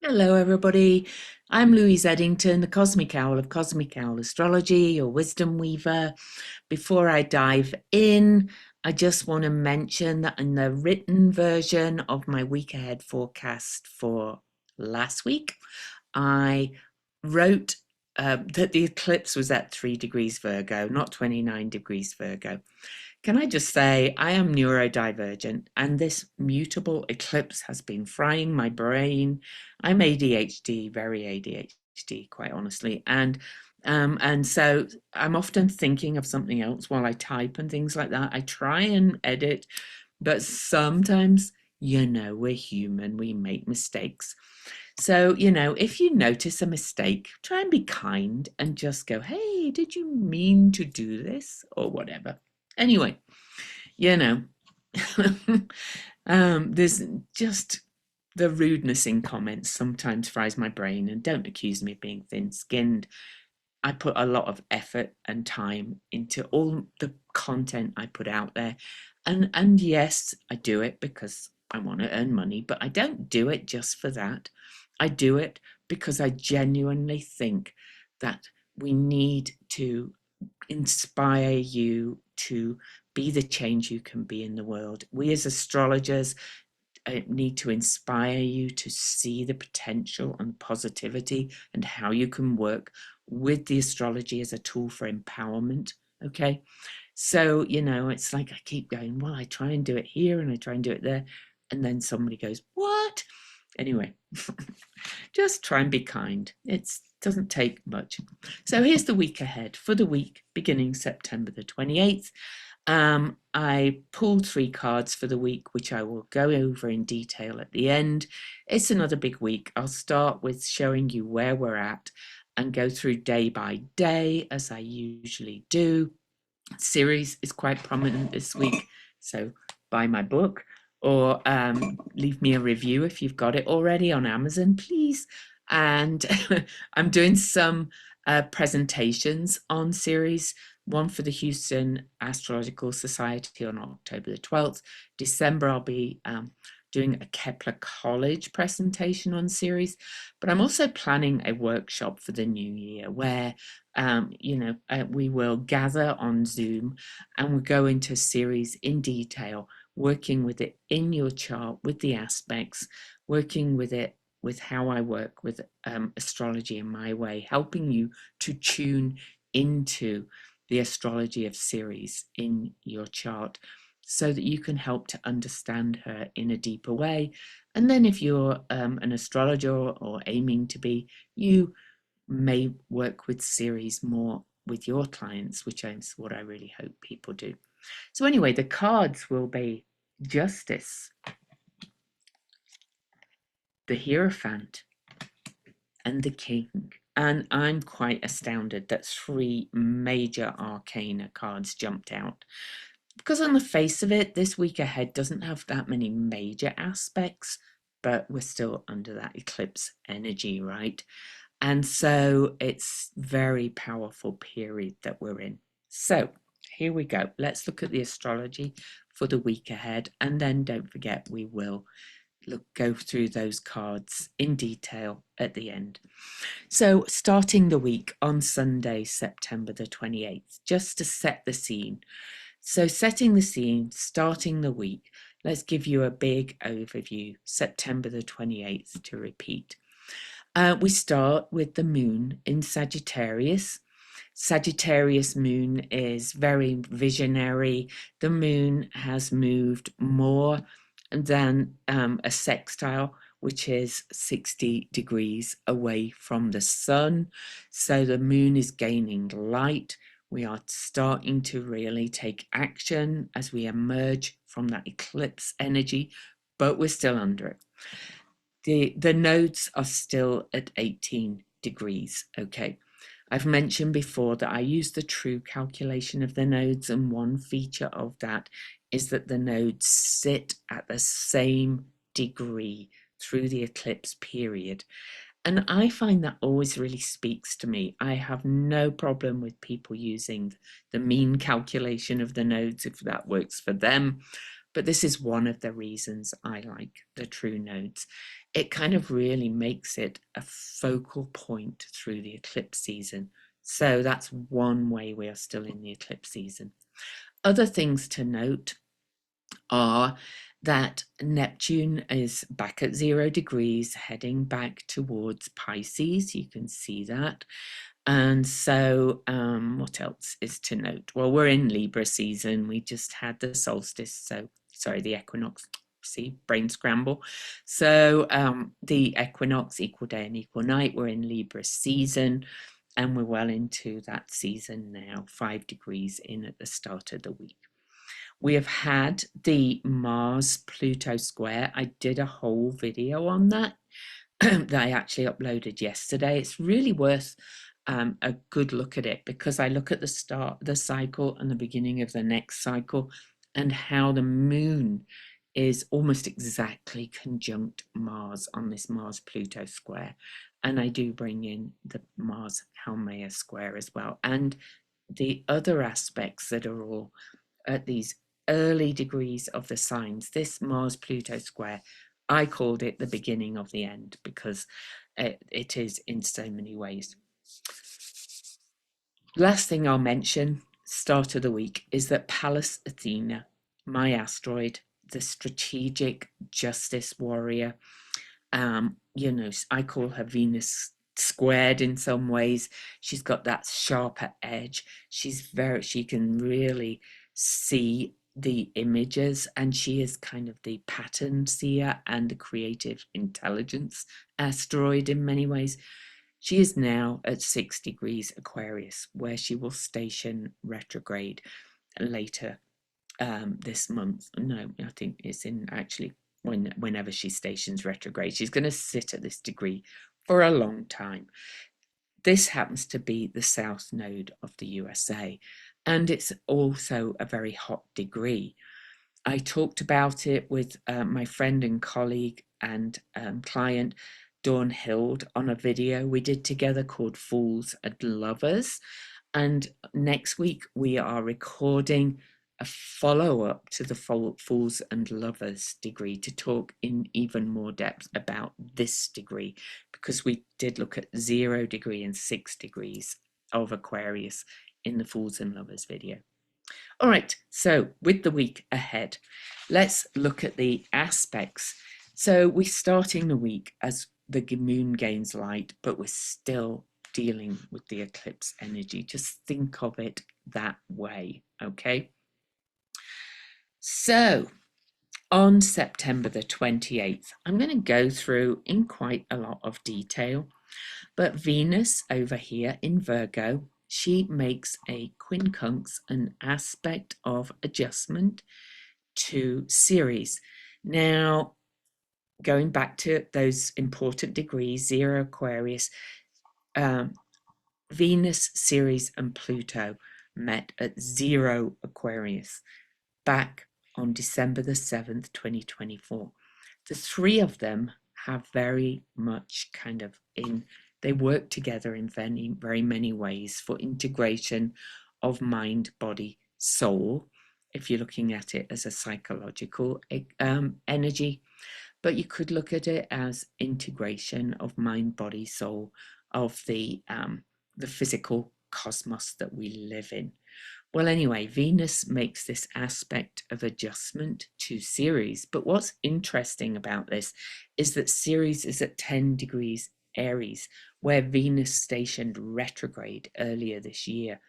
Hello, everybody. I'm Louise Eddington, the Cosmic Owl of Cosmic Owl Astrology, your wisdom weaver. Before I dive in, I just want to mention that in the written version of my week ahead forecast for last week, I wrote that the eclipse was at 3 degrees Virgo, not 29 degrees Virgo. Can I just say, I am neurodivergent, and this mutable eclipse has been frying my brain. I'm ADHD, very ADHD, quite honestly, and so I'm often thinking of something else while I type and things like that. I try and edit, but sometimes, we're human, we make mistakes. So, if you notice a mistake, try and be kind and just go, hey, did you mean to do this? Or whatever. Anyway, you know, there's just the rudeness in comments sometimes fries my brain, and don't accuse me of being thin-skinned. I put a lot of effort and time into all the content I put out there. And yes, I do it because I want to earn money, but I don't do it just for that. I do it because I genuinely think that we need to inspire you to be the change you can be in the world. We as astrologers need to inspire you to see the potential and positivity and how you can work with the astrology as a tool for empowerment. Okay. So, it's like I keep going, well, I try and do it here and I try and do it there. And then somebody goes, what? Anyway, just try and be kind. It doesn't take much. So here's the week ahead for the week beginning September the 28th. I pulled 3 cards for the week, which I will go over in detail at the end. It's another big week. I'll start with showing you where we're at and go through day by day as I usually do. Ceres is quite prominent this week, so buy my book or leave me a review if you've got it already on Amazon, please. And I'm doing some presentations on Ceres, one for the Houston Astrological Society on October the 12th. December, I'll be doing a Kepler College presentation on Ceres, but I'm also planning a workshop for the new year where we will gather on Zoom and we'll go into Ceres in detail, working with it in your chart, with the aspects, working with it with how I work with astrology in my way, helping you to tune into the astrology of Ceres in your chart so that you can help to understand her in a deeper way. And then if you're an astrologer or aiming to be, you may work with Ceres more with your clients, which is what I really hope people do. So anyway, the cards will be Justice, the Hierophant, and the King. And I'm quite astounded that 3 major arcana cards jumped out. Because on the face of it, this week ahead doesn't have that many major aspects, but we're still under that eclipse energy, right? And so it's very powerful period that we're in. So here we go. Let's look at the astrology for the week ahead. And then don't forget, we will go through those cards in detail at the end. So starting the week on Sunday, September the 28th, just to set the scene. So setting the scene, starting the week, let's give you a big overview, September the 28th to repeat. We start with the moon in Sagittarius. Sagittarius moon is very visionary. The moon has moved more than a sextile, which is 60 degrees away from the sun. So the moon is gaining light. We are starting to really take action as we emerge from that eclipse energy, but we're still under it. The nodes are still at 18 degrees. Okay. I've mentioned before that I use the true calculation of the nodes, and one feature of that is that the nodes sit at the same degree through the eclipse period. And I find that always really speaks to me. I have no problem with people using the mean calculation of the nodes if that works for them. But this is one of the reasons I like the true nodes. It kind of really makes it a focal point through the eclipse season. So that's one way we are still in the eclipse season. Other things to note are that Neptune is back at 0 degrees, heading back towards Pisces. You can see that. And so, what else is to note? Well, we're in Libra season. We just had the solstice, so sorry, the equinox. See, brain scramble. So, the equinox, equal day and equal night. We're in Libra season, and we're well into that season now. 5 degrees in at the start of the week. We have had the Mars-Pluto square. I did a whole video on that that I actually uploaded yesterday. It's really worth a good look at it, because I look at the start, the cycle, and the beginning of the next cycle, and how the moon is almost exactly conjunct Mars on this Mars-Pluto square. And I do bring in the Mars-Haumea square as well, and the other aspects that are all at these early degrees of the signs. This Mars-Pluto square, I called it the beginning of the end, because it is in so many ways. Last thing I'll mention, start of the week, is that Pallas Athena, my asteroid, the strategic justice warrior, you know, I call her Venus squared in some ways. She's got that sharper edge. She can really see the images, and she is kind of the pattern seer and the creative intelligence asteroid in many ways. She is now at 6 degrees Aquarius, where she will station retrograde later this month. No, I think it's in actually whenever she stations retrograde. She's going to sit at this degree for a long time. This happens to be the south node of the USA, and it's also a very hot degree. I talked about it with my friend and colleague and client Dawn Hild on a video we did together called Fools and Lovers. And next week we are recording a follow-up to the Fools and Lovers degree to talk in even more depth about this degree, because we did look at 0 degree and 6 degrees of Aquarius in the Fools and Lovers video. All right, so with the week ahead, let's look at the aspects. So we're starting the week as the moon gains light, but we're still dealing with the eclipse energy. Just think of it that way, okay? So on September the 28th, I'm going to go through in quite a lot of detail, but Venus over here in Virgo, she makes a quincunx, an aspect of adjustment to Ceres. Now, going back to those important degrees, 0 Aquarius, Venus, Ceres, and Pluto met at 0 Aquarius back on December the 7th, 2024. The three of them have very much kind of they work together in very many ways for integration of mind, body, soul, if you're looking at it as a psychological energy. But you could look at it as integration of mind, body, soul, of the physical cosmos that we live in. Well, anyway, Venus makes this aspect of adjustment to Ceres. But what's interesting about this is that Ceres is at 10 degrees Aries, where Venus stationed retrograde earlier this year.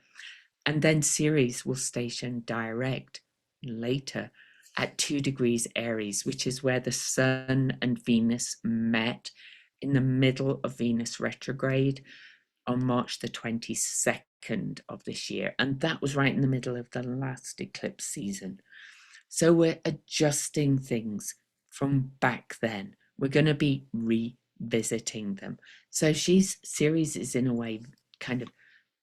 And then Ceres will station direct later at 2 degrees Aries, which is where the Sun and Venus met in the middle of Venus retrograde on March the 22nd of this year. And that was right in the middle of the last eclipse season. So we're adjusting things from back then. We're going to be revisiting them. So Ceres is in a way kind of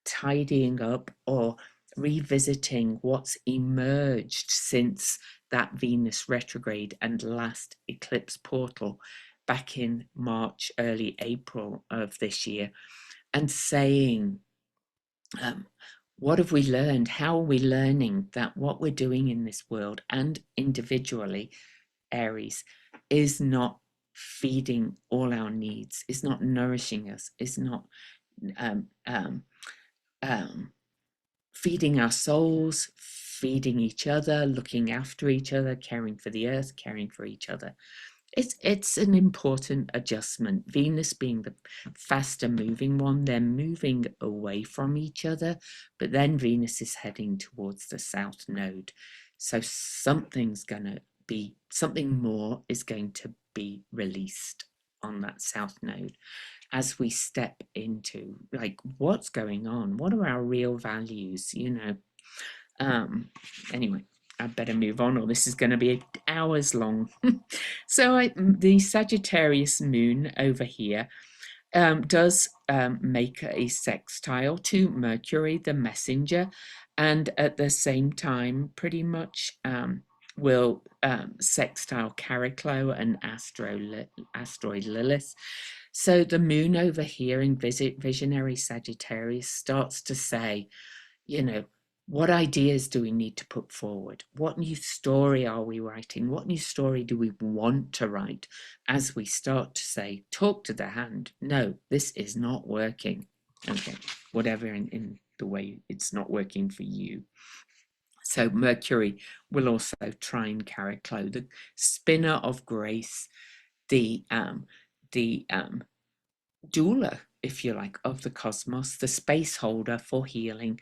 tidying up or revisiting what's emerged since that Venus retrograde and last eclipse portal back in March, early April of this year, and saying what have we learned? How are we learning that what we're doing in this world and individually, Aries, is not feeding all our needs, is not nourishing us, is not um, um, um, feeding our souls, feeding each other, looking after each other, caring for the earth, caring for each other. It's an important adjustment. Venus being the faster moving one, they're moving away from each other, but then Venus is heading towards the south node. So something more is going to be released on that south node as we step into, like, what's going on? What are our real values? Anyway, I better move on, or this is going to be hours long. So the Sagittarius moon over here does make a sextile to Mercury, the messenger, and at the same time, pretty much will sextile Chariklo and asteroid Lilith. So the moon over here in visionary Sagittarius starts to say, what ideas do we need to put forward? What new story are we writing? What new story do we want to write as we start to say, talk to the hand? No, this is not working. Okay, whatever in the way it's not working for you. So Mercury will also trine Chariklo, the spinner of grace, the doula, if you like, of the cosmos, the space holder for healing.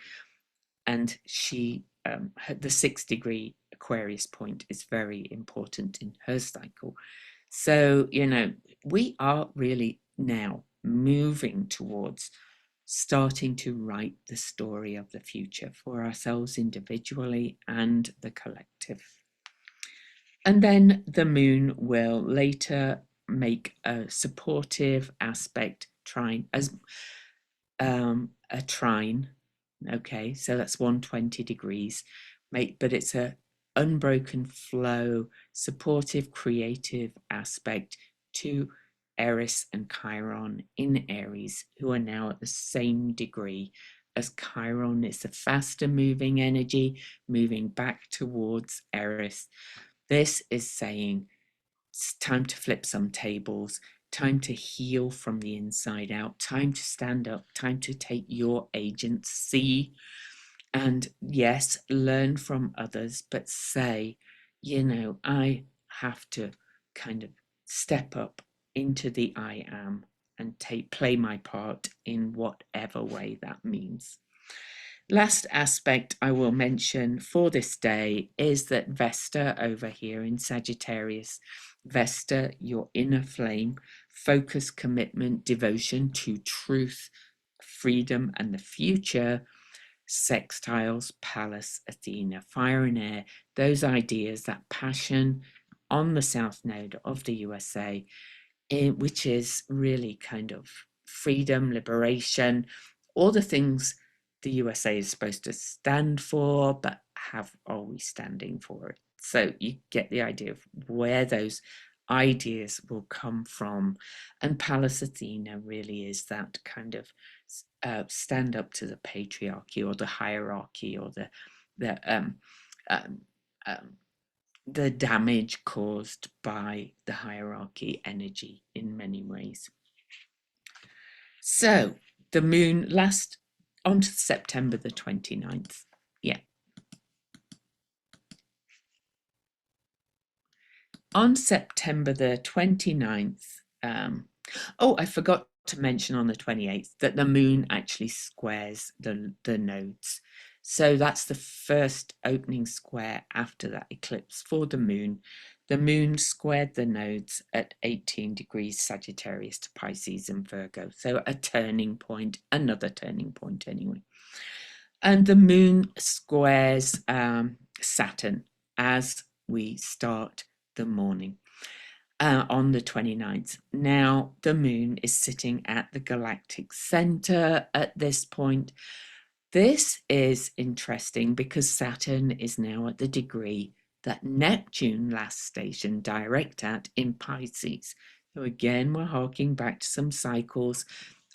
And she, the 6-degree Aquarius point is very important in her cycle. So, we are really now moving towards starting to write the story of the future for ourselves individually and the collective. And then the moon will later make a supportive aspect trine as a trine. Okay, so that's 120 degrees, but it's a unbroken flow, supportive, creative aspect to Eris and Chiron in Aries, who are now at the same degree as Chiron. It's a faster moving energy, moving back towards Eris. This is saying it's time to flip some tables, time to heal from the inside out, time to stand up, time to take your agency. And yes, learn from others, but say, I have to kind of step up into the I am and play my part in whatever way that means. Last aspect I will mention for this day is that Vesta over here in Sagittarius, Vesta, your inner flame, focus, commitment, devotion to truth, freedom, and the future, sextiles, Pallas, Athena, fire and air, those ideas, that passion on the South Node of the USA, which is really kind of freedom, liberation, all the things the USA is supposed to stand for, but are we standing for it? So you get the idea of where those ideas will come from. And Pallas Athena really is that kind of stand up to the patriarchy or the hierarchy or the um, um, the damage caused by the hierarchy energy in many ways. So the moon on to September the 29th. Yeah. On September the 29th, I forgot to mention on the 28th that the moon actually squares the nodes. So that's the first opening square after that eclipse for the moon. The moon squared the nodes at 18 degrees Sagittarius to Pisces and Virgo. So a turning point, another turning point anyway. And the moon squares Saturn as we start the morning on the 29th. Now, the moon is sitting at the galactic center at this point. This is interesting because Saturn is now at the degree that Neptune last stationed direct at in Pisces. So again, we're harking back to some cycles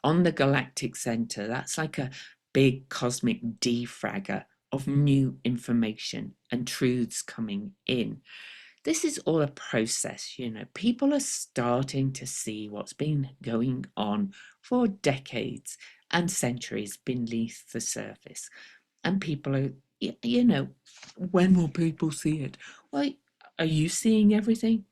on the galactic center. That's like a big cosmic defragger of new information and truths coming in. This is all a process, you know. People are starting to see what's been going on for decades and centuries beneath the surface. And people are, you know, when will people see it? Well, are you seeing everything?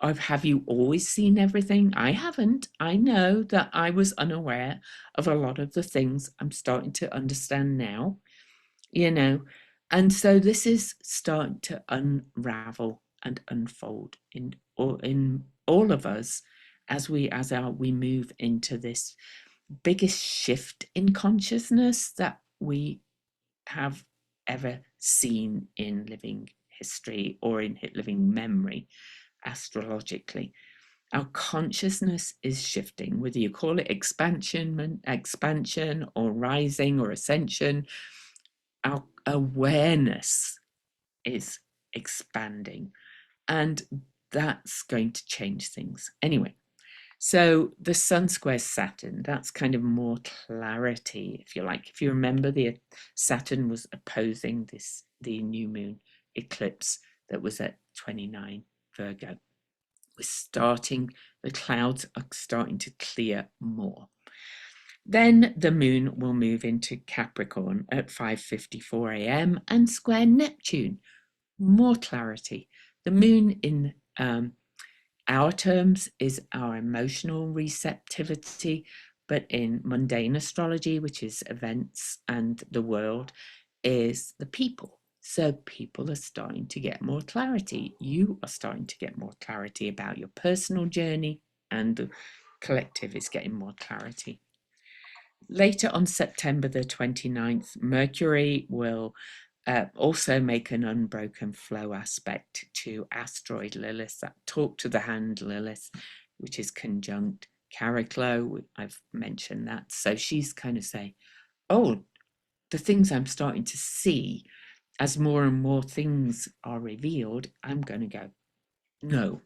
Or have you always seen everything? I haven't. I know that I was unaware of a lot of the things I'm starting to understand now, you know. And so this is starting to unravel and unfold in all of us as we move into this biggest shift in consciousness that we have ever seen in living history or in living memory astrologically. Our consciousness is shifting, whether you call it expansion or rising or ascension. Our awareness is expanding, and that's going to change things. Anyway, so the Sun squares Saturn, that's kind of more clarity, if you like. If you remember, the Saturn was opposing the new moon eclipse that was at 29 Virgo. The clouds are starting to clear more. Then the moon will move into Capricorn at 5:54 a.m. and square Neptune. More clarity. The moon in our terms is our emotional receptivity, but in mundane astrology, which is events and the world, is the people. So people are starting to get more clarity. You are starting to get more clarity about your personal journey, and the collective is getting more clarity. Later on September the 29th, Mercury will also make an unbroken flow aspect to asteroid Lilith, that talk to the hand Lilith, which is conjunct Chariklo. I've mentioned that. So she's kind of saying, oh, the things I'm starting to see, as more and more things are revealed, I'm going to go, no,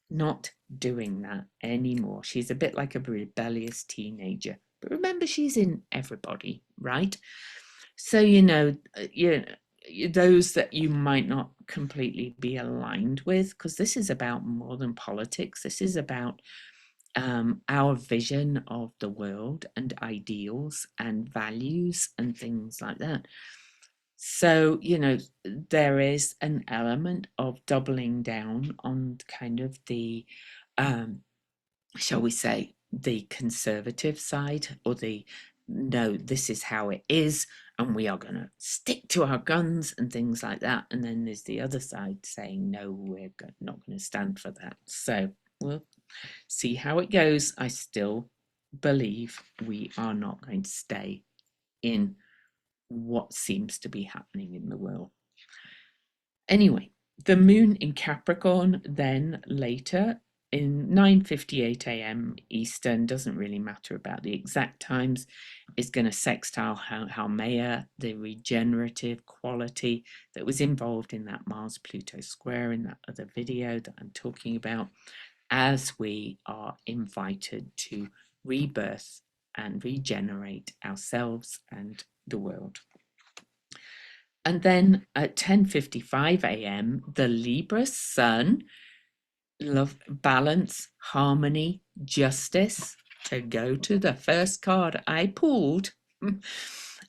not doing that anymore. She's a bit like a rebellious teenager. But remember, she's in everybody, right? So, those that you might not completely be aligned with, because this is about more than politics. This is about our vision of the world and ideals and values and things like that. So, there is an element of doubling down on kind of the, shall we say, the conservative side, or the no, this is how it is, and we are going to stick to our guns and things like that. And then there's the other side saying, no, we're not going to stand for that. So we'll see how it goes. I still believe we are not going to stay in what seems to be happening in the world. Anyway, the moon in Capricorn then later in 9:58 a.m. Eastern, doesn't really matter about the exact times, is going to sextile Haumea, the regenerative quality that was involved in that Mars-Pluto square in that other video that I'm talking about, as we are invited to rebirth and regenerate ourselves and the world. And then at 10:55 a.m., the Libra sun, love, balance, harmony, justice, to go to the first card I pulled.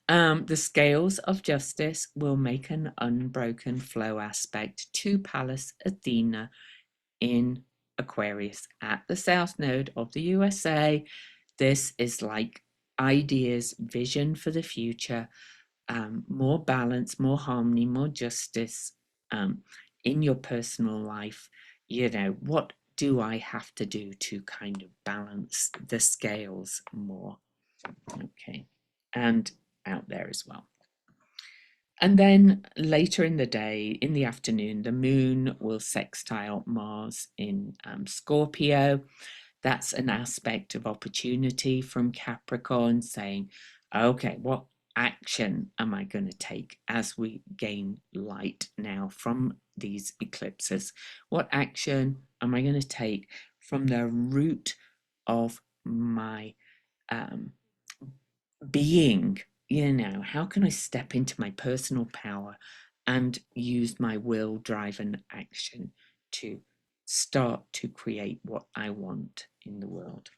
The scales of justice will make an unbroken flow aspect to Pallas Athena in Aquarius at the south node of the USA. This is like ideas, vision for the future, more balance, more harmony, more justice in your personal life. What do I have to do to kind of balance the scales more? Okay, and out there as well. And then later in the day, in the afternoon, the moon will sextile Mars in Scorpio. That's an aspect of opportunity from Capricorn, saying, okay, what action am I going to take as we gain light now from these eclipses? What action am I going to take from the root of my being how can I step into my personal power and use my will, drive, and action to start to create what I want in the world?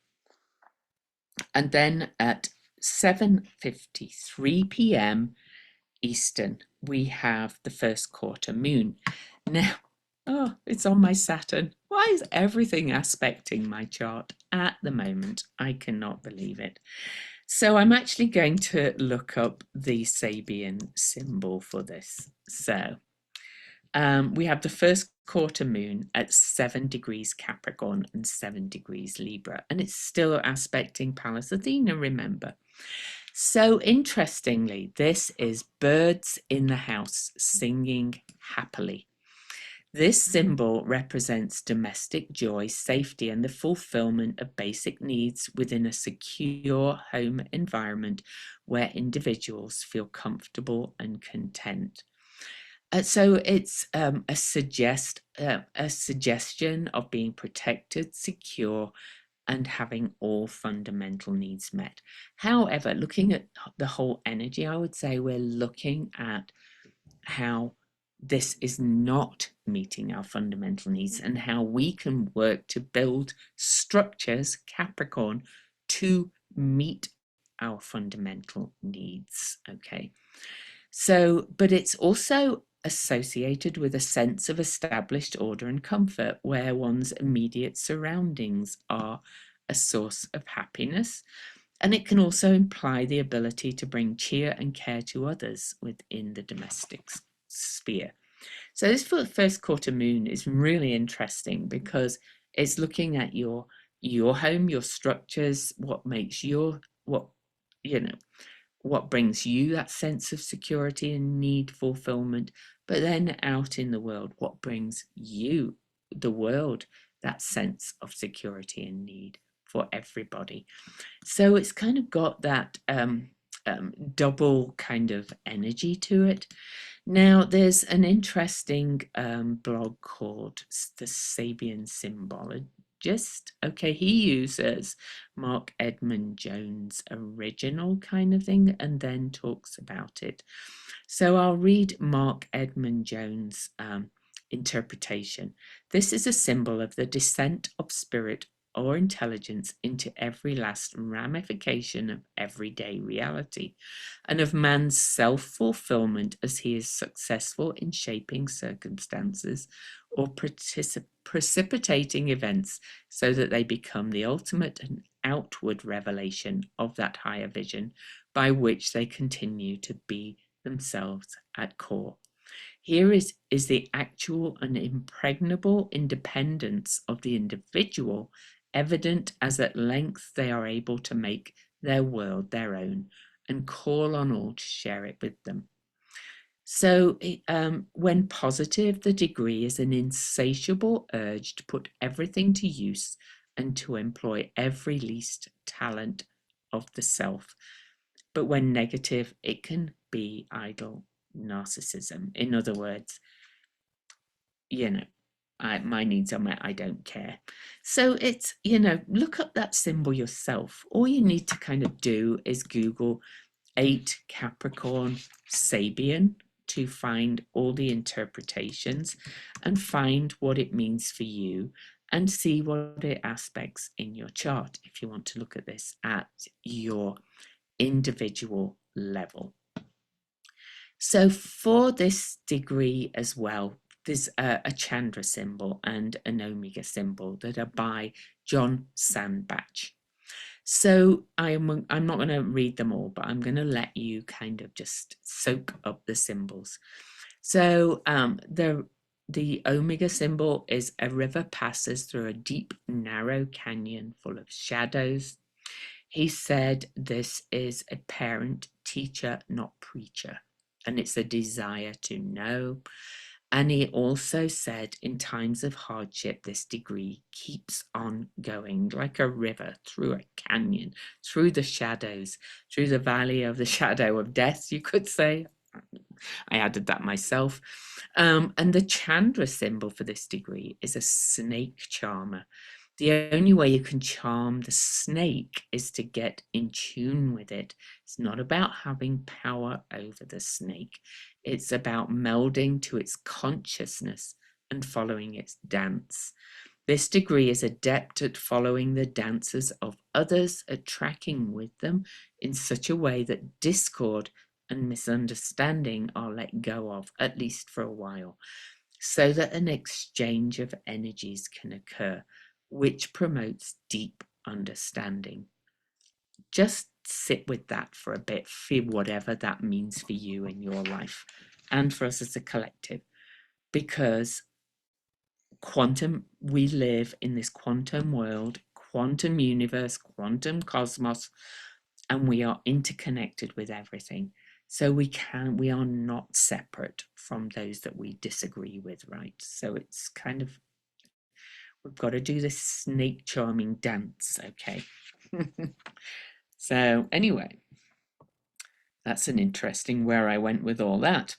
And then at 7:53 p.m. Eastern, we have the first quarter moon. Now, it's on my Saturn. Why is everything aspecting my chart at the moment? I cannot believe it. So I'm actually going to look up the Sabian symbol for this. So we have the first quarter moon at 7 degrees Capricorn and 7 degrees Libra, and it's still aspecting Pallas Athena, remember. So interestingly, this is birds in the house singing happily. This symbol represents domestic joy, safety, and the fulfillment of basic needs within a secure home environment where individuals feel comfortable and content. So it's a suggestion of being protected, secure, and having all fundamental needs met. However, looking at the whole energy, I would say we're looking at how this is not meeting our fundamental needs and how we can work to build structures, Capricorn, to meet our fundamental needs. Okay. So, but it's also associated with a sense of established order and comfort where one's immediate surroundings are a source of happiness. And it can also imply the ability to bring cheer and care to others within the domestic sphere. So this first quarter moon is really interesting because it's looking at your home, your structures, what makes what brings you that sense of security and need fulfillment, but then out in the world, what brings you, the world, that sense of security and need for everybody. So it's kind of got that double kind of energy to it. Now, there's an interesting blog called The Sabian Symbologist. Okay, he uses Mark Edmund Jones' original kind of thing and then talks about it. So I'll read Mark Edmund Jones' interpretation. This is a symbol of the descent of spirit or intelligence into every last ramification of everyday reality, and of man's self-fulfillment as he is successful in shaping circumstances or precipitating events so that they become the ultimate and outward revelation of that higher vision by which they continue to be themselves at core. Here is the actual and impregnable independence of the individual, evident as at length they are able to make their world their own and call on all to share it with them. So when positive, the degree is an insatiable urge to put everything to use and to employ every least talent of the self. But when negative, it can be idle narcissism. In other words, my needs are met, I don't care. So it's, look up that symbol yourself. All you need to kind of do is Google 8 Capricorn Sabian to find all the interpretations and find what it means for you and see what it aspects in your chart if you want to look at this at your individual level. So for this degree as well, there's a Chandra symbol and an Omega symbol that are by John Sandbach. So I'm not going to read them all, but I'm going to let you kind of just soak up the symbols. So the Omega symbol is a river passes through a deep, narrow canyon full of shadows. He said this is a parent, teacher, not preacher, and it's a desire to know. And he also said in times of hardship, this degree keeps on going like a river through a canyon, through the shadows, through the valley of the shadow of death, you could say. I added that myself. And the Chandra symbol for this degree is a snake charmer. The only way you can charm the snake is to get in tune with it. It's not about having power over the snake. It's about melding to its consciousness and following its dance. This degree is adept at following the dances of others, at tracking with them in such a way that discord and misunderstanding are let go of, at least for a while, so that an exchange of energies can occur, which promotes deep understanding. Just sit with that for a bit, for whatever that means for you in your life and for us as a collective, because we live in this quantum world, quantum universe, quantum cosmos, and we are interconnected with everything. So we are not separate from those that we disagree with, right? So it's kind of, we've got to do this snake charming dance, okay? So anyway, that's an interesting where I went with all that.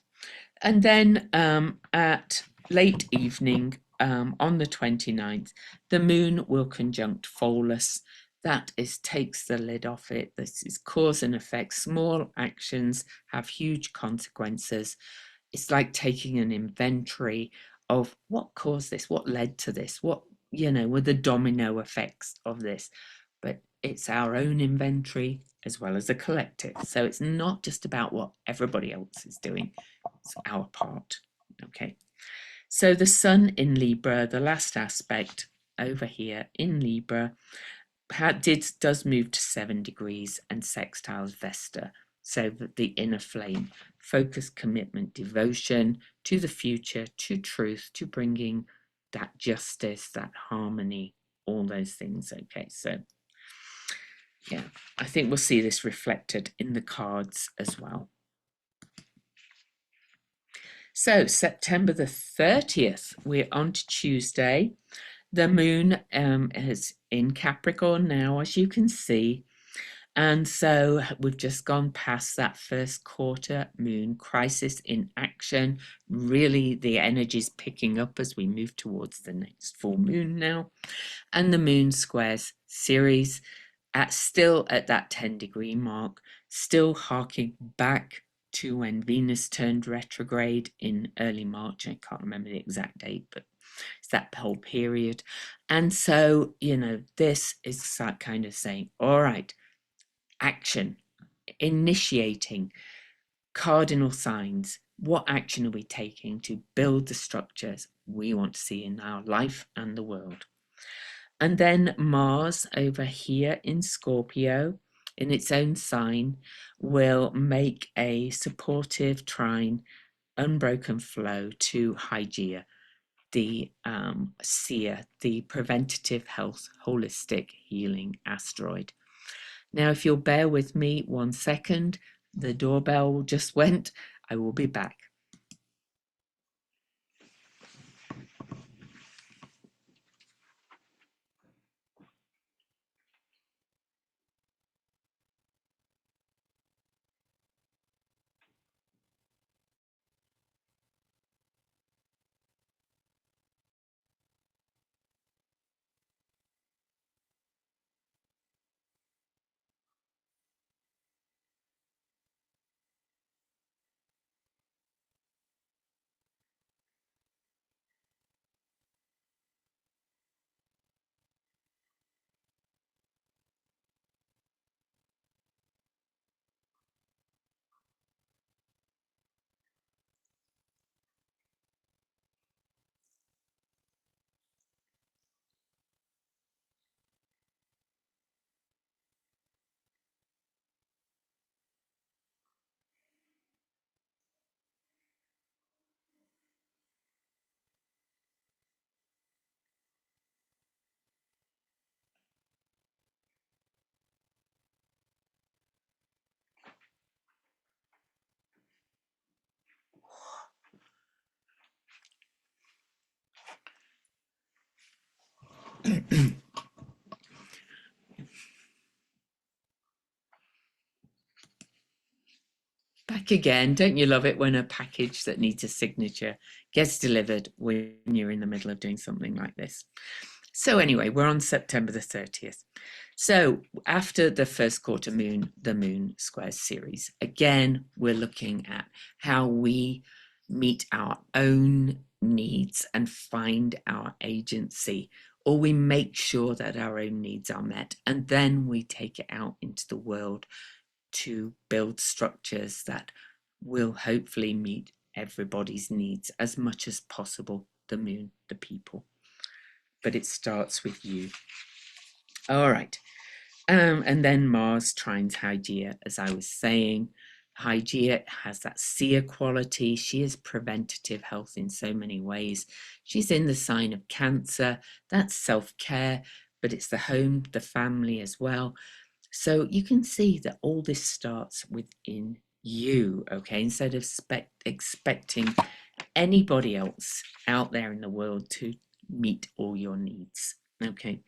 And then at late evening, on the 29th, the moon will conjunct Pholus. That is, takes the lid off it. This is cause and effect. Small actions have huge consequences. It's like taking an inventory of what caused this, what led to this, what, were the domino effects of this. But it's our own inventory as well as a collective. So it's not just about what everybody else is doing, it's our part. Okay. So the sun in Libra, the last aspect over here in Libra, does move to 7 degrees and sextiles Vesta. So that the inner flame, focus, commitment, devotion to the future, to truth, to bringing that justice, that harmony, all those things. Okay, so yeah, I think we'll see this reflected in the cards as well. So September the 30th, we're on to Tuesday. The moon is in Capricorn now, as you can see. And so we've just gone past that first quarter moon crisis in action. Really, the energy's picking up as we move towards the next full moon now. And the moon squares Ceres still at that 10-degree mark, still harking back to when Venus turned retrograde in early March. I can't remember the exact date, but it's that whole period. And so, this is kind of saying, all right, action, initiating, cardinal signs. What action are we taking to build the structures we want to see in our life and the world? And then Mars over here in Scorpio, in its own sign, will make a supportive trine, unbroken flow to Hygeia, the seer, the preventative health, holistic healing asteroid. Now, if you'll bear with me 1 second, the doorbell just went. I will be back. Back again. Don't you love it when a package that needs a signature gets delivered when you're in the middle of doing something like this? So anyway, we're on September the 30th. So after the first quarter moon, the moon squares Ceres. Again, we're looking at how we meet our own needs and find our agency, or we make sure that our own needs are met, and then we take it out into the world to build structures that will hopefully meet everybody's needs as much as possible, the moon, the people. But it starts with you. All right. And then Mars trines Hygeia, as I was saying. Hygeia has that seer quality. She is preventative health in so many ways. She's in the sign of Cancer. That's self-care, but it's the home, the family as well. So you can see that all this starts within you, okay? Instead of expecting anybody else out there in the world to meet all your needs, okay?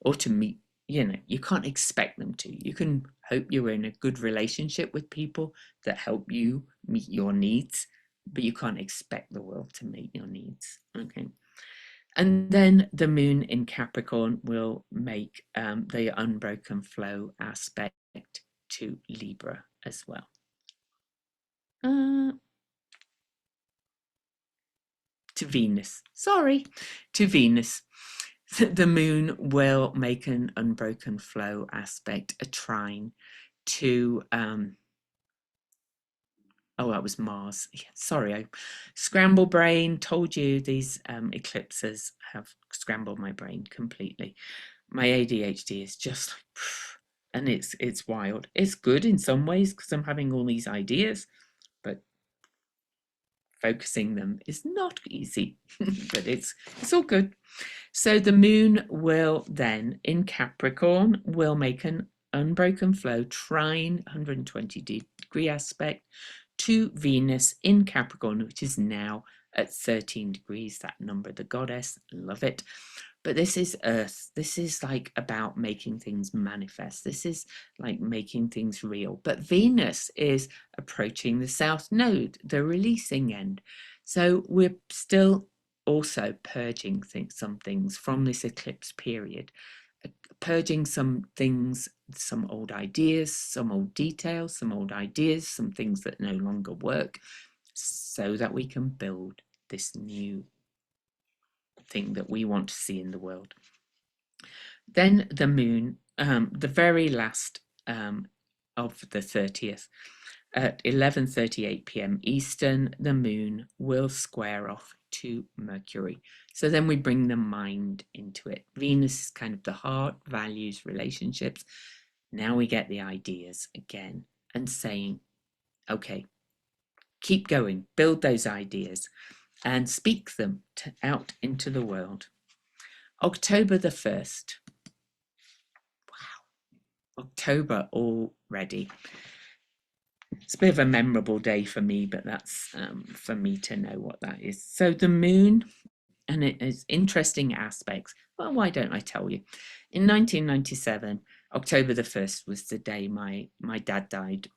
Or to meet, you can't expect them to. You can hope you're in a good relationship with people that help you meet your needs, but you can't expect the world to meet your needs, okay? And then the moon in Capricorn will make the unbroken flow aspect to Libra as well. To Venus, to Venus. The moon will make an unbroken flow aspect, a trine to, oh, that was Mars. Yeah, sorry, I scramble brain, told you these eclipses have scrambled my brain completely. My ADHD is just like, and it's wild. It's good in some ways because I'm having all these ideas, but focusing them is not easy, but it's all good. So the moon will then in Capricorn will make an unbroken flow trine 120-degree aspect to Venus in Capricorn, which is now at 13 degrees, that number, the goddess, love it. But this is Earth. This is like about making things manifest. This is like making things real. But Venus is approaching the South Node, the releasing end. So we're still also purging some things from this eclipse period, purging some things, some old ideas, some old details, some old ideas, some things that no longer work, so that we can build this new thing that we want to see in the world. Then the moon, the very last of the 30th, at 11:38 p.m. Eastern, the moon will square off to Mercury. So then we bring the mind into it. Venus is kind of the heart, values, relationships. Now we get the ideas again and saying, okay, keep going, build those ideas and speak them out into the world. October the 1st. Wow, October already. It's a bit of a memorable day for me, but that's for me to know what that is. So the moon, and it has interesting aspects. Well, why don't I tell you? In 1997, October the 1st was the day my dad died.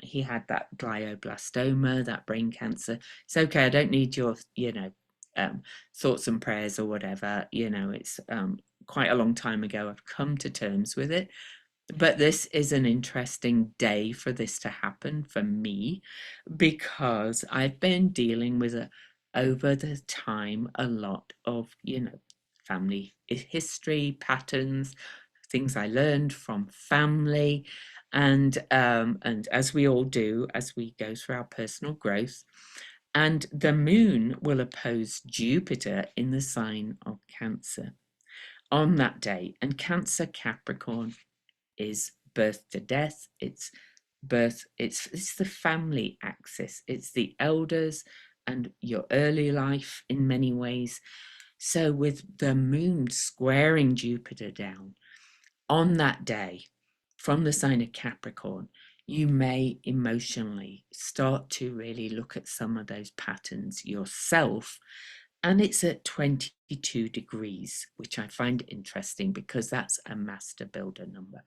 He had that glioblastoma, that brain cancer. It's okay, I don't need your, thoughts and prayers or whatever. It's quite a long time ago. I've come to terms with it. But this is an interesting day for this to happen for me, because I've been dealing with over the time a lot of, family history, patterns, things I learned from family, and as we all do as we go through our personal growth. And the moon will oppose Jupiter in the sign of Cancer on that day, and Cancer Capricorn is birth to death. It's the family axis. It's the elders and your early life in many ways. So with the moon squaring Jupiter down on that day from the sign of Capricorn, you may emotionally start to really look at some of those patterns yourself. And it's at 22 degrees, which I find interesting because that's a master builder number.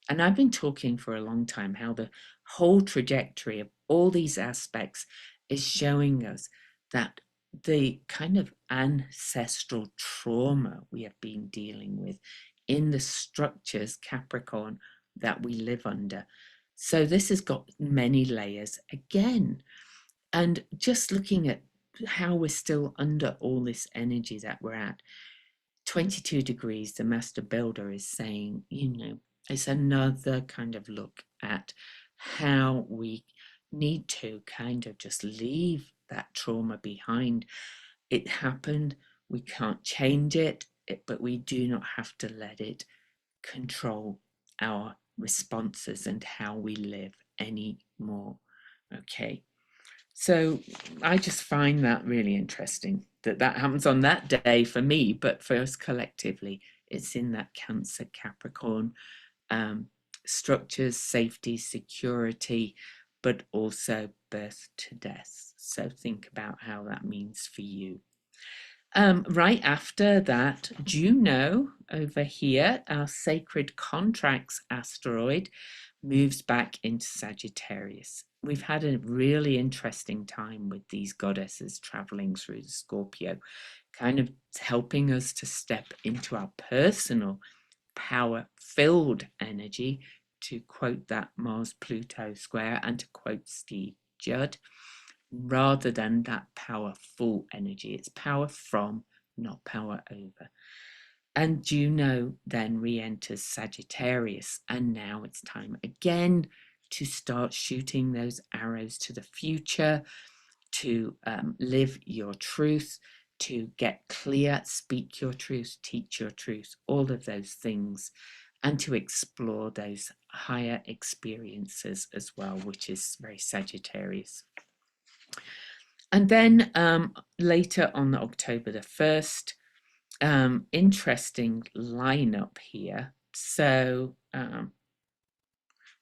And I've been talking for a long time how the whole trajectory of all these aspects is showing us that the kind of ancestral trauma we have been dealing with in the structures, Capricorn, that we live under. So this has got many layers again. And just looking at how we're still under all this energy that we're at, 22 degrees, the master builder is saying, it's another kind of look at how we need to kind of just leave that trauma behind. It happened, we can't change it, but we do not have to let it control our responses and how we live anymore. Okay. So I just find that really interesting that that happens on that day for me, but for us collectively, it's in that Cancer Capricorn structures, safety, security, but also birth to death. So think about how that means for you. Right after that, Juno over here, our sacred contracts asteroid, moves back into Sagittarius. We've had a really interesting time with these goddesses traveling through the Scorpio, kind of helping us to step into our personal power-filled energy, to quote that Mars-Pluto square and to quote Steve Judd, rather than that powerful energy. It's power from, not power over. And Juno then re-enters Sagittarius, and now it's time again to start shooting those arrows to the future, to live your truth, to get clear, speak your truth, teach your truth, all of those things, and to explore those higher experiences as well, which is very Sagittarius. And then later on October the 1st, interesting lineup here. So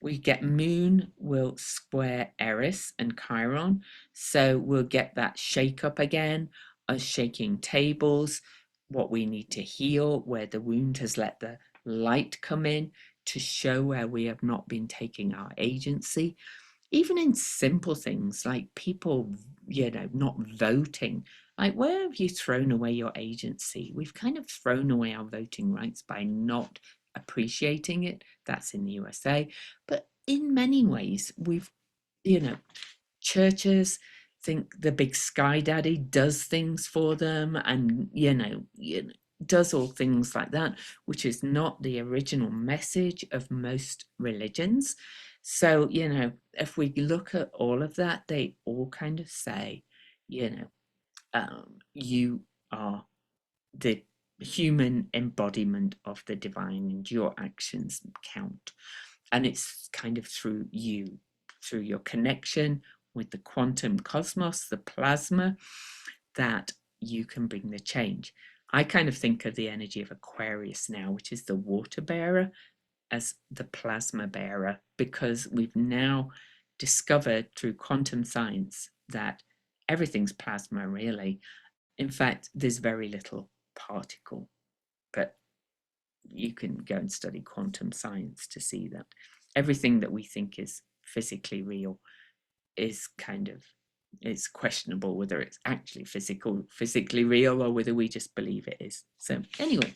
we get Moon will square Eris and Chiron. So we'll get that shake up again, us shaking tables, what we need to heal, where the wound has let the light come in to show where we have not been taking our agency. Even in simple things like people, not voting. Like, where have you thrown away your agency? We've kind of thrown away our voting rights by not appreciating it. That's in the USA. But in many ways, we've, churches think the big sky daddy does things for them and, does all things like that, which is not the original message of most religions. So, if we look at all of that, they all kind of say, you are the human embodiment of the divine and your actions count. And it's kind of through you, through your connection with the quantum cosmos, the plasma, that you can bring the change. I kind of think of the energy of Aquarius now, which is the water bearer, as the plasma bearer, because we've now discovered through quantum science that everything's plasma, really. In fact, there's very little particle, but you can go and study quantum science to see that everything that we think is physically real is it's questionable whether it's actually physically real, or whether we just believe it is. So anyway,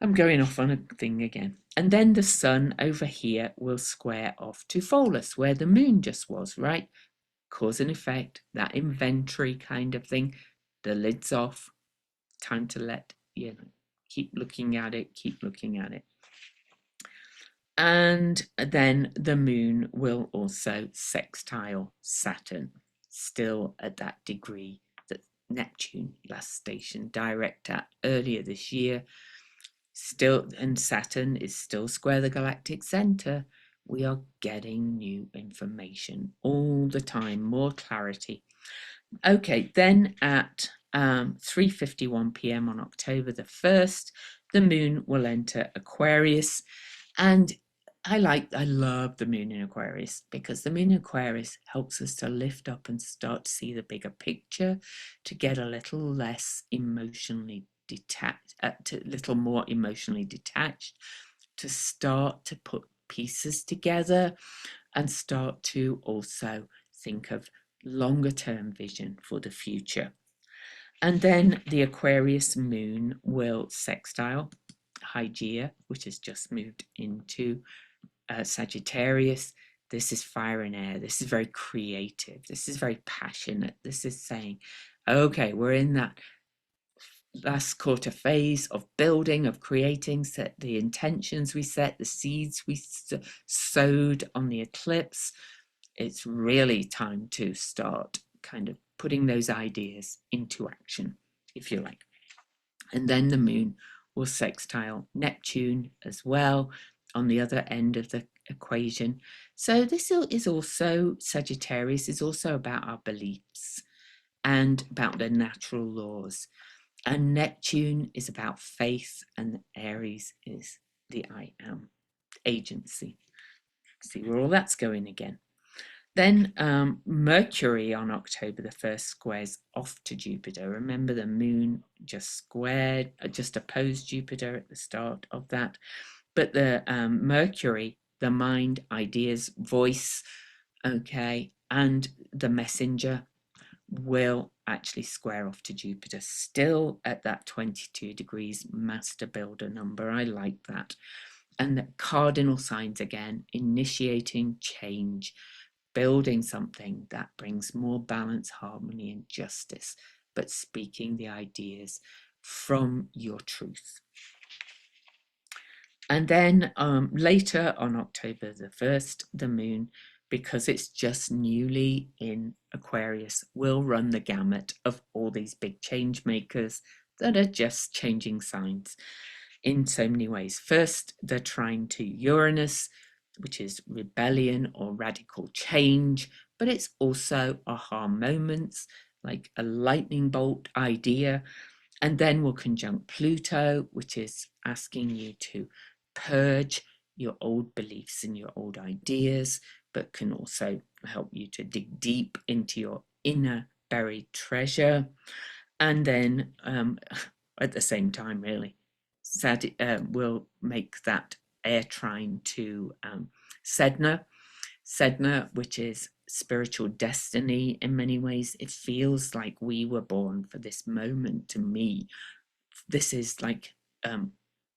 I'm going off on a thing again. And then the sun over here will square off to Pholus, where the moon just was, right? Cause and effect, that inventory kind of thing. The lid's off. Time to let, keep looking at it, keep looking at it. And then the moon will also sextile Saturn, still at that degree that Neptune last stationed direct at earlier this year. Still, and Saturn is still square the galactic center. We are getting new information all the time, more clarity. Okay, then at 3:51 p.m. on October the 1st, the moon will enter Aquarius. And I love the moon in Aquarius, because the moon in Aquarius helps us to lift up and start to see the bigger picture, to get a little less emotionally detached, to a little more emotionally detached, to start to put pieces together and start to also think of longer term vision for the future. And then the Aquarius moon will sextile Hygeia, which has just moved into Sagittarius. This is fire and air. This is very creative. This is very passionate. This is saying, okay, we're in that last quarter phase of building, of creating, set the intentions we set, the seeds we sowed on the eclipse. It's really time to start kind of putting those ideas into action, if you like. And then the moon will sextile Neptune as well on the other end of the equation. So this is also, Sagittarius is also about our beliefs and about the natural laws. And Neptune is about faith, and Aries is the I am, agency. See where all that's going again. Then Mercury on October the 1st squares off to Jupiter. Remember, the moon just opposed Jupiter at the start of that. But the Mercury, the mind, ideas, voice, okay, and the messenger will actually square off to Jupiter, still at that 22 degrees master builder number. I like that. And the cardinal signs again, initiating change, building something that brings more balance, harmony, and justice, but speaking the ideas from your truth. And then later on October the 1st, the moon, because it's just newly in Aquarius, will run the gamut of all these big change makers that are just changing signs in so many ways. First, they're trine to Uranus, which is rebellion or radical change, but it's also aha moments, like a lightning bolt idea. And then we'll conjunct Pluto, which is asking you to purge your old beliefs and your old ideas, but can also help you to dig deep into your inner buried treasure. And then at the same time, really, will make that air trine to Sedna. Sedna, which is spiritual destiny in many ways. It feels like we were born for this moment to me. This is like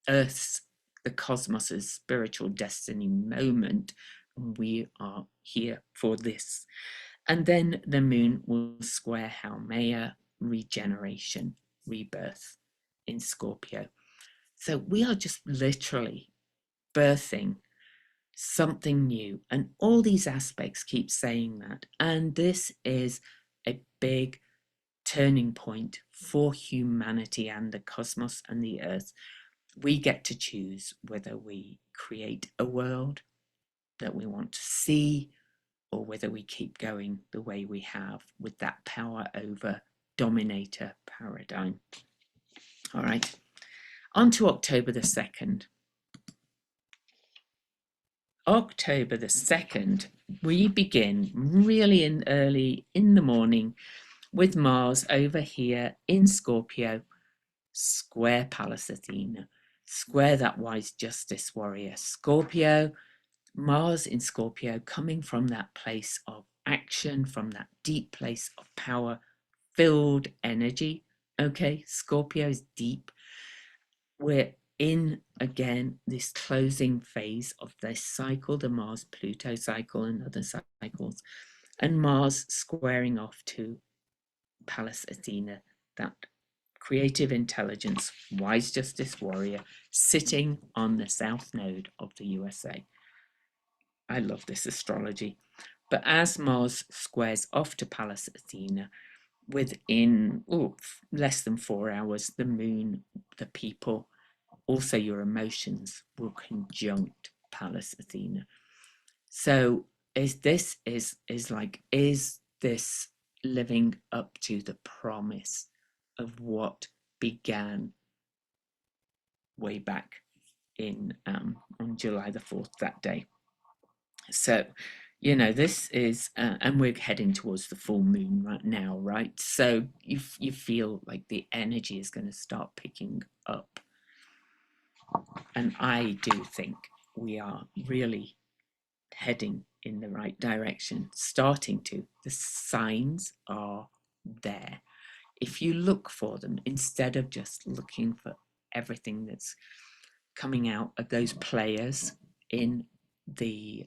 Earth's, the cosmos's spiritual destiny moment. And we are here for this. And then the moon will square Haumea, regeneration, rebirth in Scorpio. So we are just literally birthing something new. And all these aspects keep saying that. And this is a big turning point for humanity and the cosmos and the earth. We get to choose whether we create a world that we want to see or whether we keep going the way we have with that power over dominator paradigm. All right, on to October the 2nd. October the 2nd, we begin really early in the morning with Mars over here in Scorpio, square Pallas Athena, square that wise justice warrior. Scorpio, Mars in Scorpio, coming from that place of action, from that deep place of power, filled energy. Okay, Scorpio is deep. We're in again this closing phase of this cycle, the Mars Pluto cycle and other cycles, and Mars squaring off to Pallas Athena, that creative intelligence, wise justice warrior, sitting on the south node of the USA. I love this astrology. But as Mars squares off to Pallas Athena, within less than 4 hours, the moon, the people, also your emotions will conjunct Pallas Athena. So is this living up to the promise of what began way back in on July the 4th, that day? So, this is, and we're heading towards the full moon right now, right? So you feel like the energy is going to start picking up. And I do think we are really heading in the right direction, starting to. The signs are there. if you look for them, instead of just looking for everything that's coming out of those players in the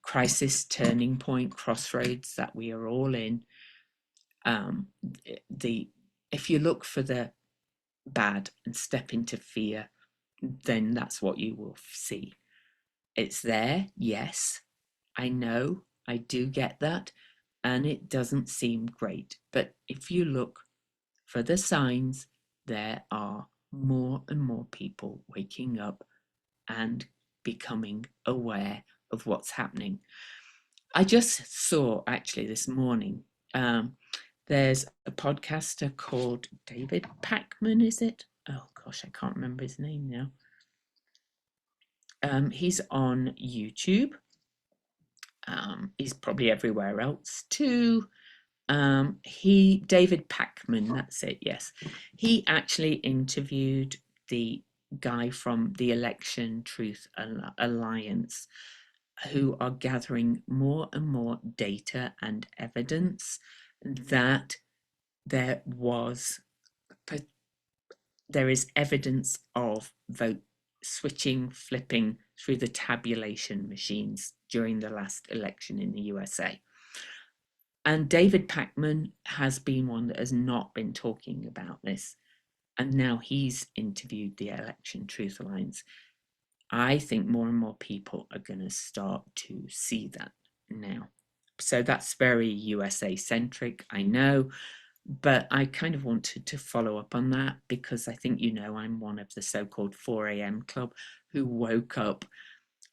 crisis, turning point, crossroads that we are all in, if you look for the bad and step into fear, then that's what you will see. It's there, yes, I know, I do get that, and it doesn't seem great. But if you look for the signs, there are more and more people waking up and becoming aware of what's happening. I just saw actually this morning, there's a podcaster called David Pakman, is it? Oh gosh, I can't remember his name now. He's on YouTube. He's probably everywhere else too. David Pakman, that's it, yes. He actually interviewed the guy from the Election Truth Alliance, who are gathering more and more data and evidence that there is evidence of vote switching, flipping through the tabulation machines during the last election in the USA. And David Pakman has been one that has not been talking about this. And now he's interviewed the Election Truth Alliance. I think more and more people are going to start to see that now. So that's very USA centric, I know, but I kind of wanted to follow up on that because I think, I'm one of the so-called 4 a.m. club who woke up.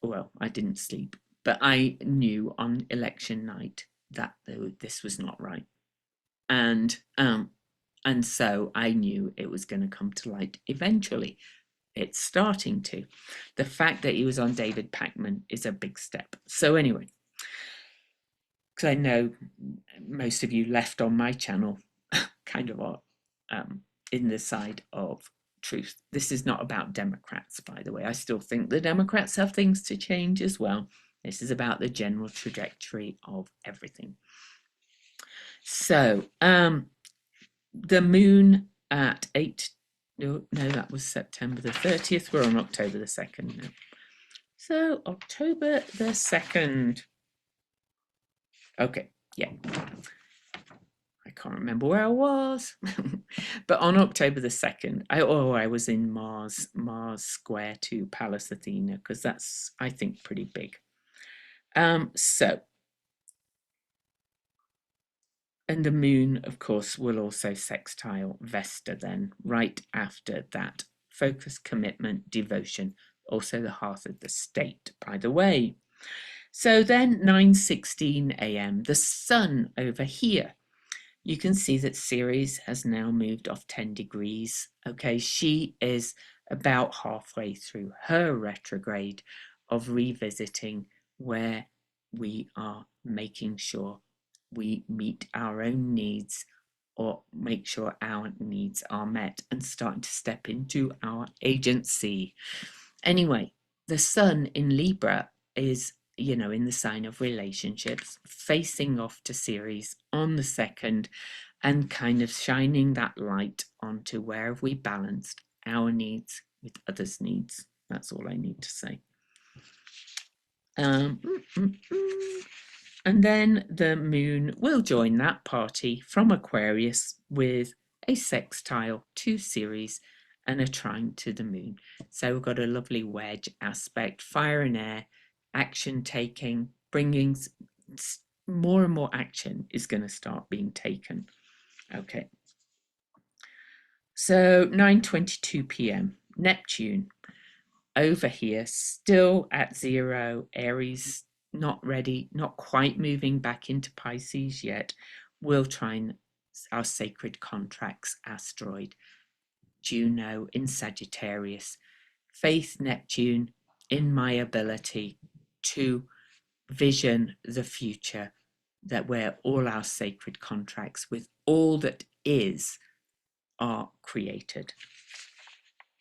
Well, I didn't sleep, but I knew on election night that this was not right. And so I knew it was going to come to light eventually. It's starting to. The fact that he was on David Pakman is a big step. So anyway, because I know most of you left on my channel kind of are in the side of truth. This is not about Democrats, by the way. I still think the Democrats have things to change as well. This is about the general trajectory of everything. So the moon at 8, no, that was September the 30th. We're on October the 2nd now. So October the 2nd. Okay, yeah. I can't remember where I was, but on October the 2nd, I was in Mars Square to Pallas Athena, because that's, I think, pretty big. So, and the moon, of course, will also sextile Vesta then, right after that. Focus, commitment, devotion, also the hearth of the state, by the way. So then 9:16 a.m., the sun over here. You can see that Ceres has now moved off 10 degrees. Okay, she is about halfway through her retrograde of revisiting where we are making sure we meet our own needs or make sure our needs are met and starting to step into our agency. Anyway, the sun in Libra is, in the sign of relationships, facing off to Ceres on the 2nd and kind of shining that light onto where have we balanced our needs with others' needs. That's all I need to say. And then the moon will join that party from Aquarius with a sextile to Ceres and a trine to the moon. So we've got a lovely wedge aspect, fire and air, action taking, bringing more and more action is going to start being taken. Okay. So 9:22 p.m. Neptune over here, still at 0, Aries, not ready, not quite moving back into Pisces yet. We'll trine our sacred contracts asteroid, Juno in Sagittarius. Faith, Neptune, in my ability to vision the future, that where all our sacred contracts with all that is are created.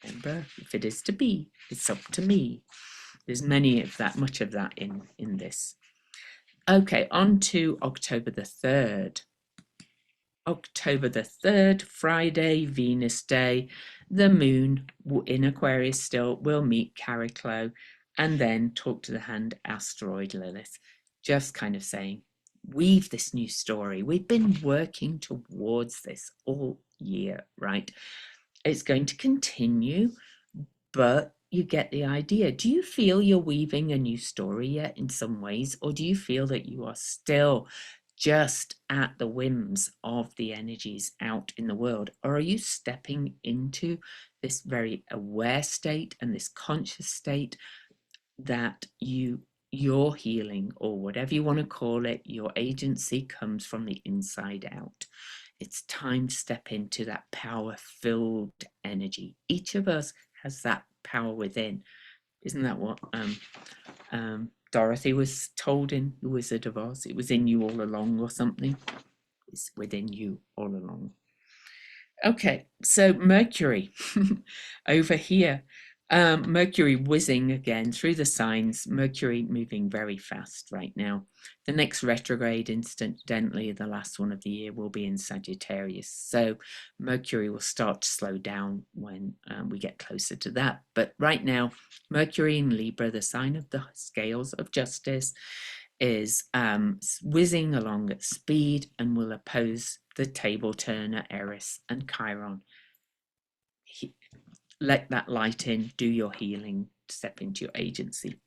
Remember, if it is to be, it's up to me. There's much of that in this. Okay, on to October the 3rd. October the 3rd, Friday, Venus Day, the moon in Aquarius still will meet Chariklo and then talk to the hand asteroid Lilith. Just kind of saying, weave this new story. We've been working towards this all year, right? It's going to continue, but you get the idea. Do you feel you're weaving a new story yet in some ways, or do you feel that you are still just at the whims of the energies out in the world? Or are you stepping into this very aware state and this conscious state that your healing, or whatever you want to call it, your agency comes from the inside out? It's time to step into that power-filled energy. Each of us has that power within. Isn't that what Dorothy was told in The Wizard of Oz? It was in you all along or something. It's within you all along. Okay, so Mercury over here. Mercury whizzing again through the signs. Mercury moving very fast right now. The next retrograde, incidentally, the last one of the year, will be in Sagittarius. So Mercury will start to slow down when we get closer to that. But right now, Mercury in Libra, the sign of the scales of justice, is whizzing along at speed and will oppose the table turner Eris and Chiron. Let that light in, do your healing, step into your agency,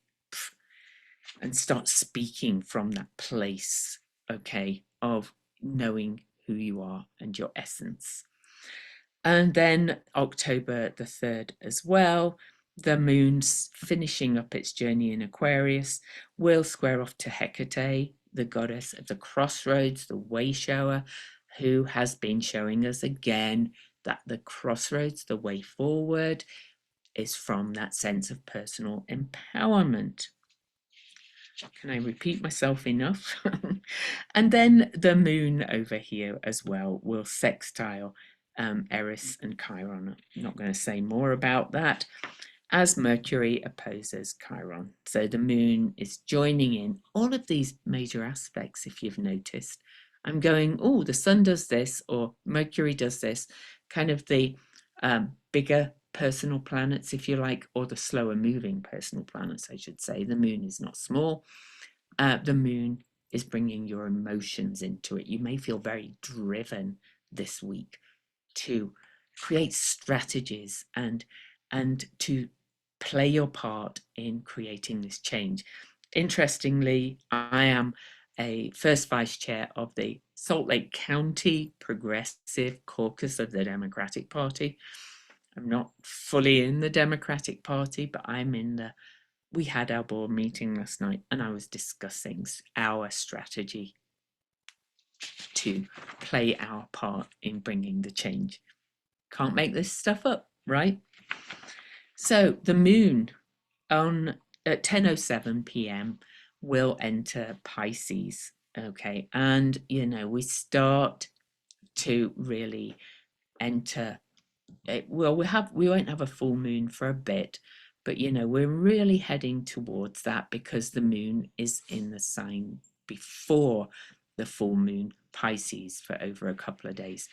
and start speaking from that place, okay, of knowing who you are and your essence. And then October the 3rd as well, the moon's finishing up its journey in Aquarius, will square off to Hecate, the goddess of the crossroads, the way shower, who has been showing us again that the crossroads, the way forward, is from that sense of personal empowerment. Can I repeat myself enough? And then the moon over here as well will sextile Eris and Chiron. I'm not going to say more about that, as Mercury opposes Chiron. So the moon is joining in all of these major aspects, if you've noticed. I'm going, oh, the sun does this, or Mercury does this, kind of the bigger personal planets, if you like, or the slower moving personal planets, I should say. The moon is not small. The moon is bringing your emotions into it. You may feel very driven this week to create strategies and to play your part in creating this change. Interestingly, I am a first vice chair of the Salt Lake County Progressive Caucus of the Democratic Party. I'm not fully in the Democratic Party, but I'm in the, we had our board meeting last night and I was discussing our strategy to play our part in bringing the change. Can't make this stuff up, right? So the moon on at 10:07 p.m. will enter Pisces, okay? And, you know, we start to really enter it. Well, we won't have a full moon for a bit, but you know, we're really heading towards that because the moon is in the sign before the full moon, Pisces, for over a couple of days.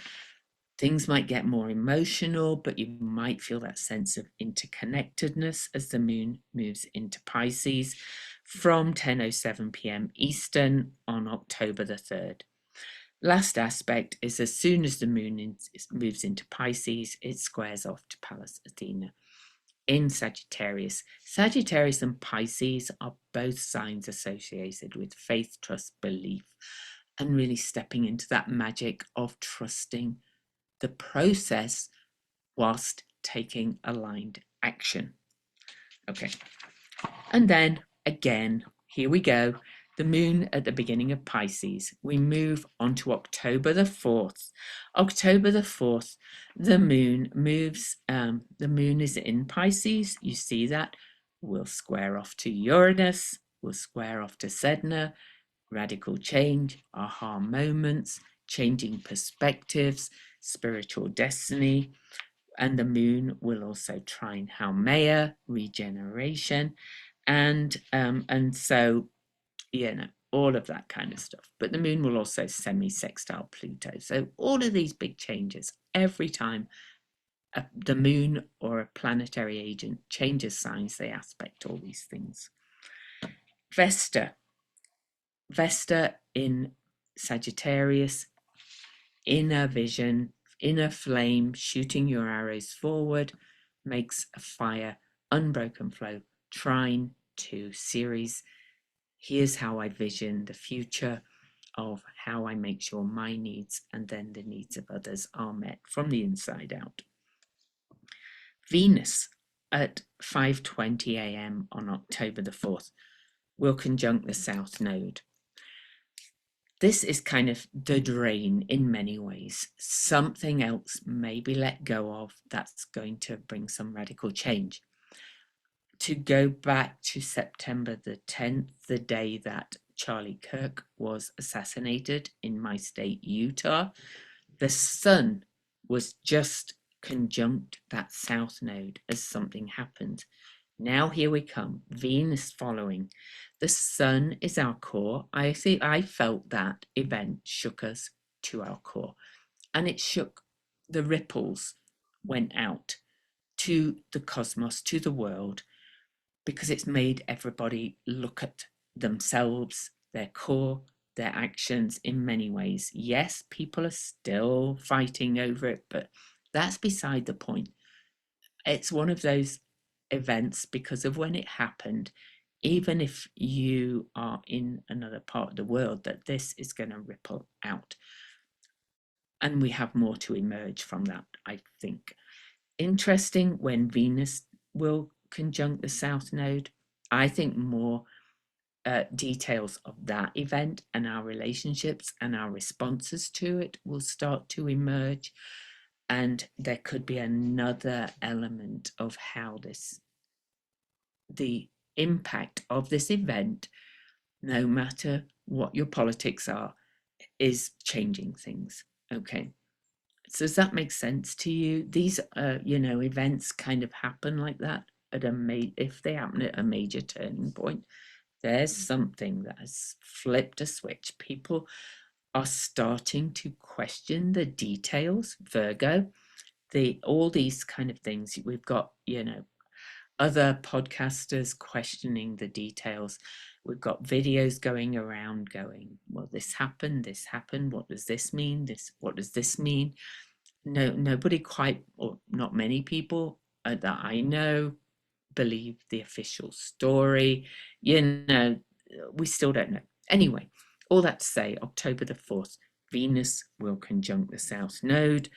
Things might get more emotional, but you might feel that sense of interconnectedness as the moon moves into Pisces from 10:07 p.m. Eastern on October the 3rd. Last aspect is as soon as the moon moves into Pisces, it squares off to Pallas Athena in Sagittarius. Sagittarius and Pisces are both signs associated with faith, trust, belief, and really stepping into that magic of trusting the process whilst taking aligned action. Okay. And then again, here we go. The moon at the beginning of Pisces. We move on to October the 4th. October the 4th, the moon moves, the moon is in Pisces. You see that. We'll square off to Uranus. We'll square off to Sedna. Radical change, aha moments, changing perspectives, spiritual destiny. And the moon will also trine Haumea, regeneration. And so, you know, all of that kind of stuff. But the moon will also semi-sextile Pluto. So all of these big changes, every time the moon or a planetary agent changes signs, they aspect all these things. Vesta in Sagittarius, inner vision, inner flame, shooting your arrows forward, makes a fire, unbroken flow, trine to Ceres. Here's how I vision the future of how I make sure my needs and then the needs of others are met from the inside out. Venus at 5:20 a.m. on October the 4th will conjunct the South Node. This is kind of the drain in many ways. Something else may be let go of that's going to bring some radical change. To go back to September the 10th, the day that Charlie Kirk was assassinated in my state, Utah, the sun was just conjunct that South Node as something happened. Now here we come, Venus following. The sun is our core. I felt that event shook us to our core, and it shook, the ripples went out to the cosmos, to the world, because it's made everybody look at themselves, their core, their actions in many ways. Yes, people are still fighting over it, but that's beside the point. It's one of those events because of when it happened, even if you are in another part of the world, that this is going to ripple out. And we have more to emerge from that, I think. Interesting when Venus will conjunct the South Node. I think more details of that event and our relationships and our responses to it will start to emerge. And there could be another element of how the impact of this event, no matter what your politics are, is changing things. Okay. So does that make sense to you? These, events kind of happen like that if they happen at a major turning point. There's something that has flipped a switch. People are starting to question the details. Virgo, all these kind of things. We've got, other podcasters questioning the details. We've got videos going around going, well, this happened, what does this mean? What does this mean? No, nobody quite, or not many people that I know believe the official story. We still don't know. Anyway, all that to say, October the 4th, Venus will conjunct the South Node.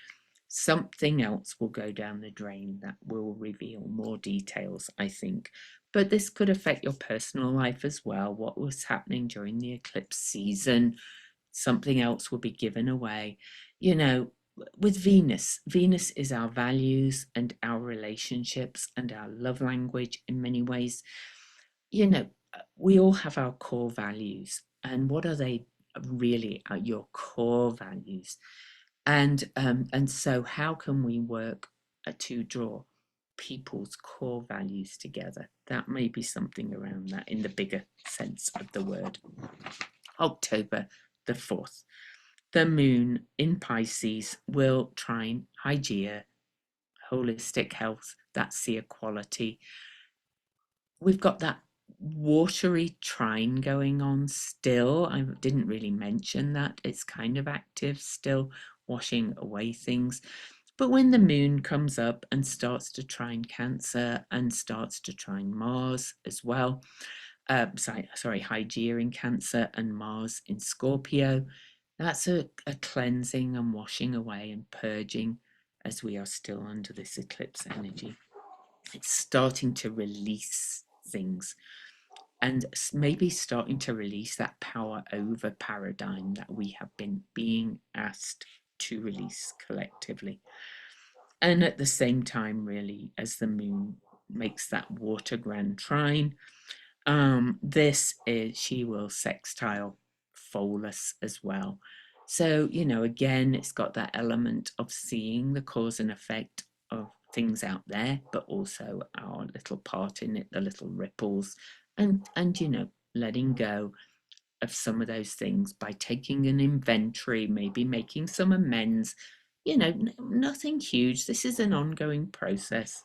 Something else will go down the drain that will reveal more details, I think. But this could affect your personal life as well. What was happening during the eclipse season? Something else will be given away. With Venus is our values and our relationships and our love language in many ways. We all have our core values. And what are they really? Are your core values? And so how can we work to draw people's core values together? That may be something around that in the bigger sense of the word. October the 4th. The moon in Pisces will trine Hygeia, holistic health, that's seer quality. We've got that watery trine going on still. I didn't really mention that. It's kind of active still, washing away things. But when the moon comes up and starts to trine Cancer and starts to trine Mars as well, Hygeia in Cancer and Mars in Scorpio, that's a cleansing and washing away and purging as we are still under this eclipse energy. It's starting to release things and maybe starting to release that power over paradigm that we have been being asked to release collectively. And at the same time, really, as the moon makes that water grand trine, she will sextile Pholus as well. So, again, it's got that element of seeing the cause and effect of things out there, but also our little part in it, the little ripples, and letting go of some of those things by taking an inventory, maybe making some amends. You know, nothing huge. This is an ongoing process.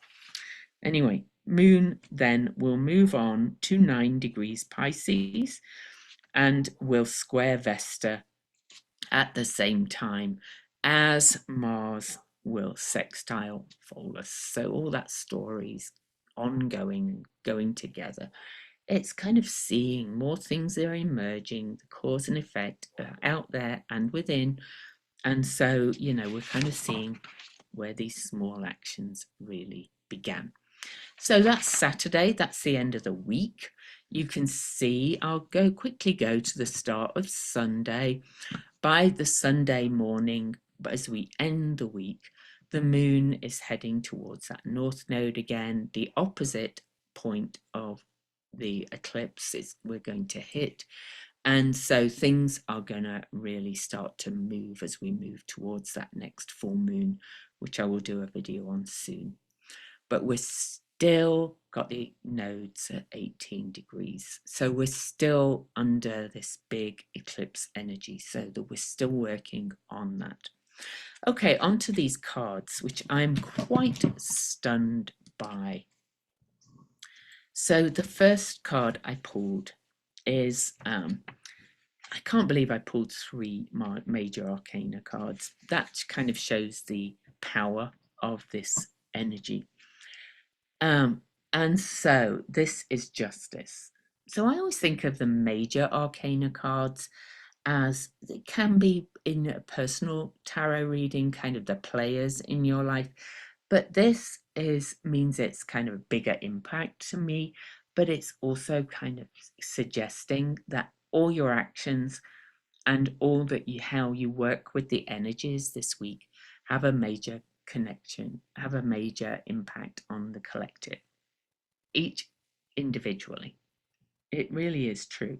Anyway, Moon then will move on to 9 degrees Pisces and will square Vesta at the same time as Mars will sextile Pholus. So all that story's ongoing, going together. It's kind of seeing more things are emerging, the cause and effect out there and within. And so, you know, we're kind of seeing where these small actions really began. So that's Saturday, that's the end of the week. You can see, I'll quickly go to the start of Sunday. By the Sunday morning, as we end the week, the moon is heading towards that north node again, the opposite point of the eclipse we're going to hit. And so things are going to really start to move as we move towards that next full moon, which I will do a video on soon. But we're still got the nodes at 18 degrees. So we're still under this big eclipse energy. So that we're still working on that. Okay, onto these cards, which I'm quite stunned by. So the first card I pulled is, I can't believe I pulled 3 major arcana cards. That kind of shows the power of this energy. And so this is justice. So I always think of the major arcana cards as it can be in a personal tarot reading, kind of the players in your life. But this means it's kind of a bigger impact to me, but it's also kind of suggesting that all your actions and all that how you work with the energies this week have a major connection, have a major impact on the collective, each individually. It really is true.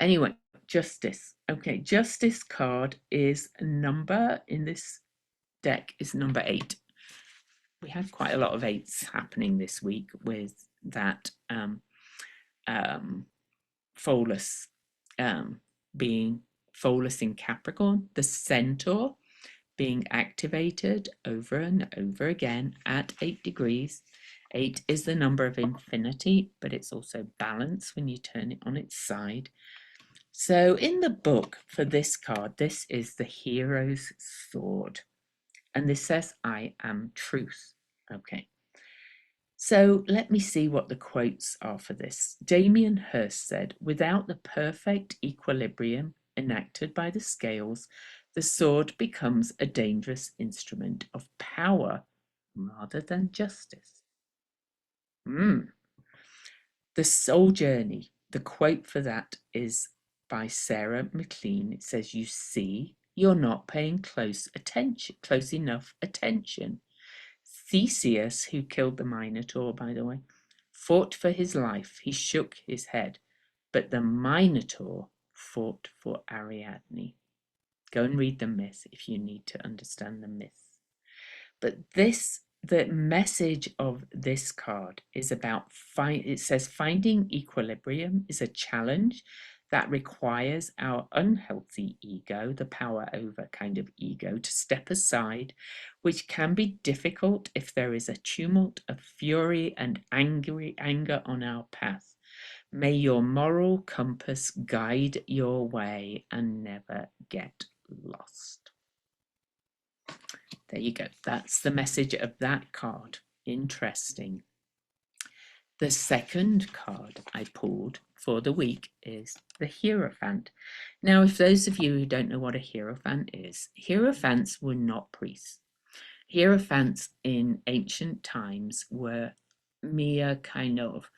Anyway, justice. Okay, justice card is a number in this deck is number 8. We had quite a lot of 8s happening this week with that Pholus being Pholus in Capricorn, the centaur being activated over and over again at 8 degrees. 8 is the number of infinity, but it's also balance when you turn it on its side. So in the book for this card, this is the hero's sword. And this says, I am truth. Okay. So let me see what the quotes are for this. Damien Hirst said, without the perfect equilibrium enacted by the scales, the sword becomes a dangerous instrument of power rather than justice. The Soul Journey, the quote for that is by Sarah McLean. It says, you see, you're not paying close enough attention. Theseus, who killed the Minotaur, by the way, fought for his life. He shook his head, but the Minotaur fought for Ariadne. Go and read the myth if you need to understand the myth. But the message of this card is about, it says, finding equilibrium is a challenge that requires our unhealthy ego, the power over kind of ego, to step aside, which can be difficult if there is a tumult of fury and anger on our path. May your moral compass guide your way and never get lost. There you go. That's the message of that card. Interesting. The second card I pulled for the week is the Hierophant. Now, if those of you who don't know what a Hierophant is, Hierophants were not priests. Hierophants in ancient times were mere kind of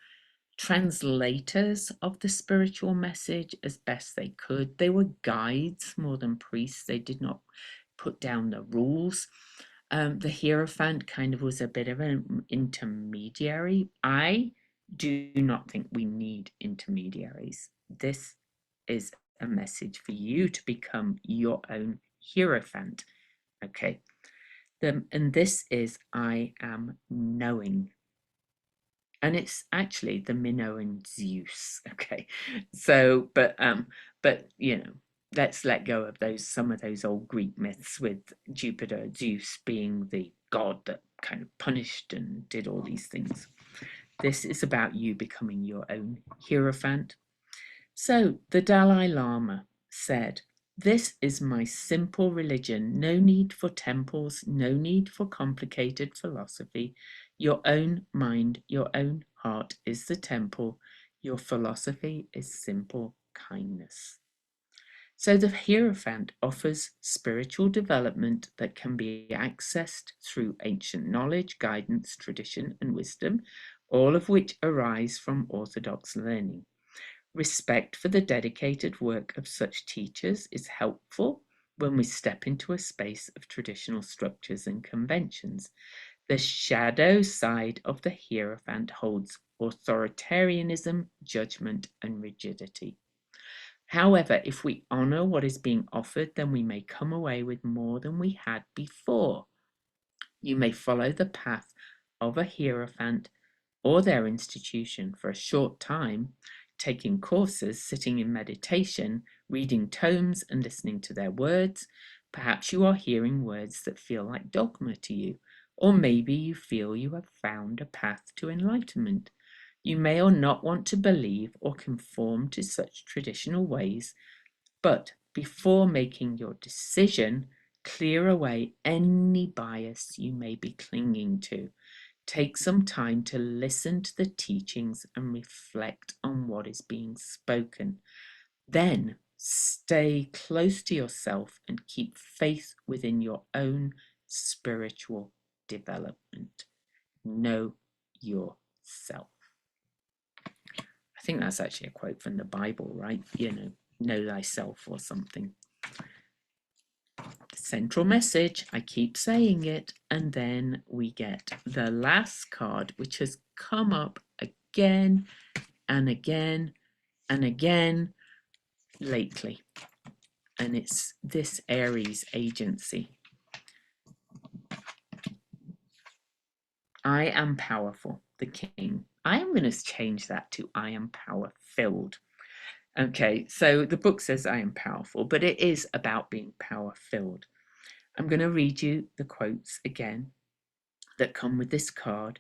translators of the spiritual message as best they could. They were guides more than priests. They did not put down the rules. The Hierophant kind of was a bit of an intermediary. I do not think we need intermediaries. This is a message for you to become your own Hierophant. Okay. And this is I am knowing. and it's actually the Minoan Zeus. Okay, so but let's let go of some of those old Greek myths with Jupiter, Zeus being the god that kind of punished and did all these things. This is about you becoming your own Hierophant. So the Dalai Lama said, "This is my simple religion. No need for temples, no need for complicated philosophy. Your own mind, your own heart is the temple. Your philosophy is simple kindness." So the Hierophant offers spiritual development that can be accessed through ancient knowledge, guidance, tradition, and wisdom, all of which arise from orthodox learning. Respect for the dedicated work of such teachers is helpful when we step into a space of traditional structures and conventions. The shadow side of the Hierophant holds authoritarianism, judgment, and rigidity. However, if we honor what is being offered, then we may come away with more than we had before. You may follow the path of a Hierophant or their institution for a short time, taking courses, sitting in meditation, reading tomes, and listening to their words. Perhaps you are hearing words that feel like dogma to you, or maybe you feel you have found a path to enlightenment. You may or not want to believe or conform to such traditional ways, but before making your decision, clear away any bias you may be clinging to. Take some time to listen to the teachings and reflect on what is being spoken. Then stay close to yourself and keep faith within your own spiritual development. Know yourself. I think that's actually a quote from the Bible, right? Know thyself or something. The central message, I keep saying it, and then we get the last card, which has come up again and again and again lately, and it's this Aries agency. I am powerful, the king. I am going to change that to I am power filled. Okay, so the book says I am powerful, but it is about being power filled. I'm going to read you the quotes again that come with this card.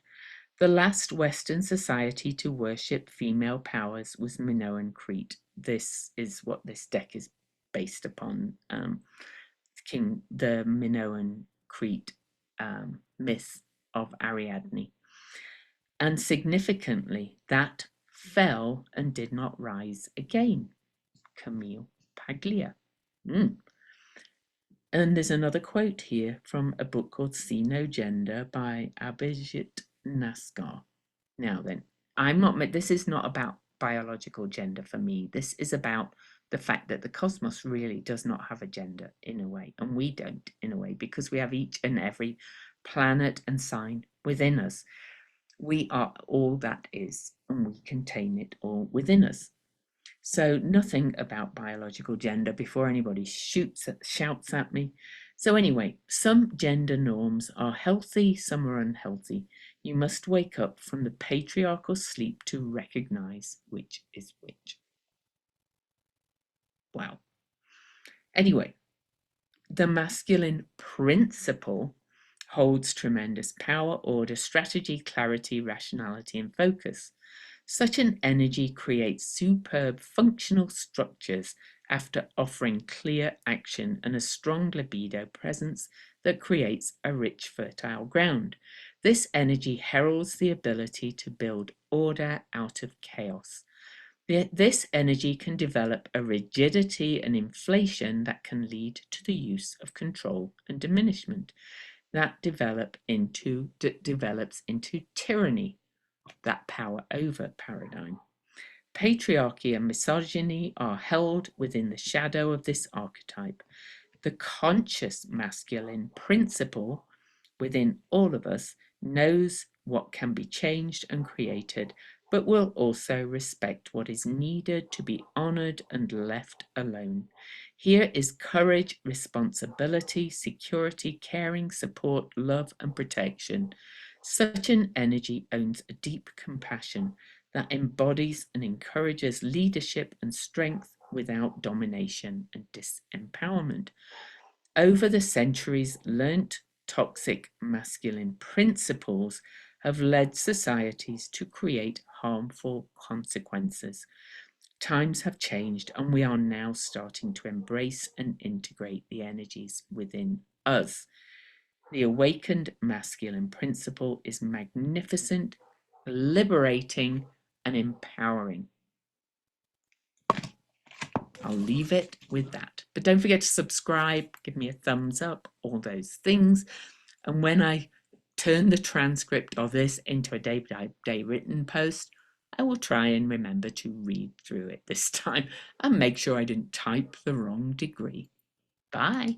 The last Western society to worship female powers was Minoan Crete. This is what this deck is based upon. The Minoan Crete myth of Ariadne. And significantly, that fell and did not rise again. Camille Paglia. And there's another quote here from a book called See No Gender by Abhijit Naskar. Now then, this is not about biological gender for me. This is about the fact that the cosmos really does not have a gender in a way, and we don't in a way, because we have each and every planet and sign within us. We are all that is, and we contain it all within us. So nothing about biological gender before anybody shouts at me. So anyway, some gender norms are healthy, some are unhealthy. You must wake up from the patriarchal sleep to recognize which is which. Wow. Anyway, the masculine principle holds tremendous power, order, strategy, clarity, rationality, and focus. Such an energy creates superb functional structures after offering clear action and a strong libido presence that creates a rich, fertile ground. This energy heralds the ability to build order out of chaos. This energy can develop a rigidity and inflation that can lead to the use of control and diminishment that develops into tyranny, that power over paradigm. Patriarchy and misogyny are held within the shadow of this archetype. The conscious masculine principle within all of us knows what can be changed and created, but will also respect what is needed to be honored and left alone. Here is courage, responsibility, security, caring, support, love, and protection. Such an energy owns a deep compassion that embodies and encourages leadership and strength without domination and disempowerment. Over the centuries, learnt toxic masculine principles have led societies to create harmful consequences. Times have changed, and we are now starting to embrace and integrate the energies within us. The awakened masculine principle is magnificent, liberating, and empowering. I'll leave it with that. But don't forget to subscribe, give me a thumbs up, all those things. And when I turn the transcript of this into a day written post, I will try and remember to read through it this time and make sure I didn't type the wrong degree. Bye.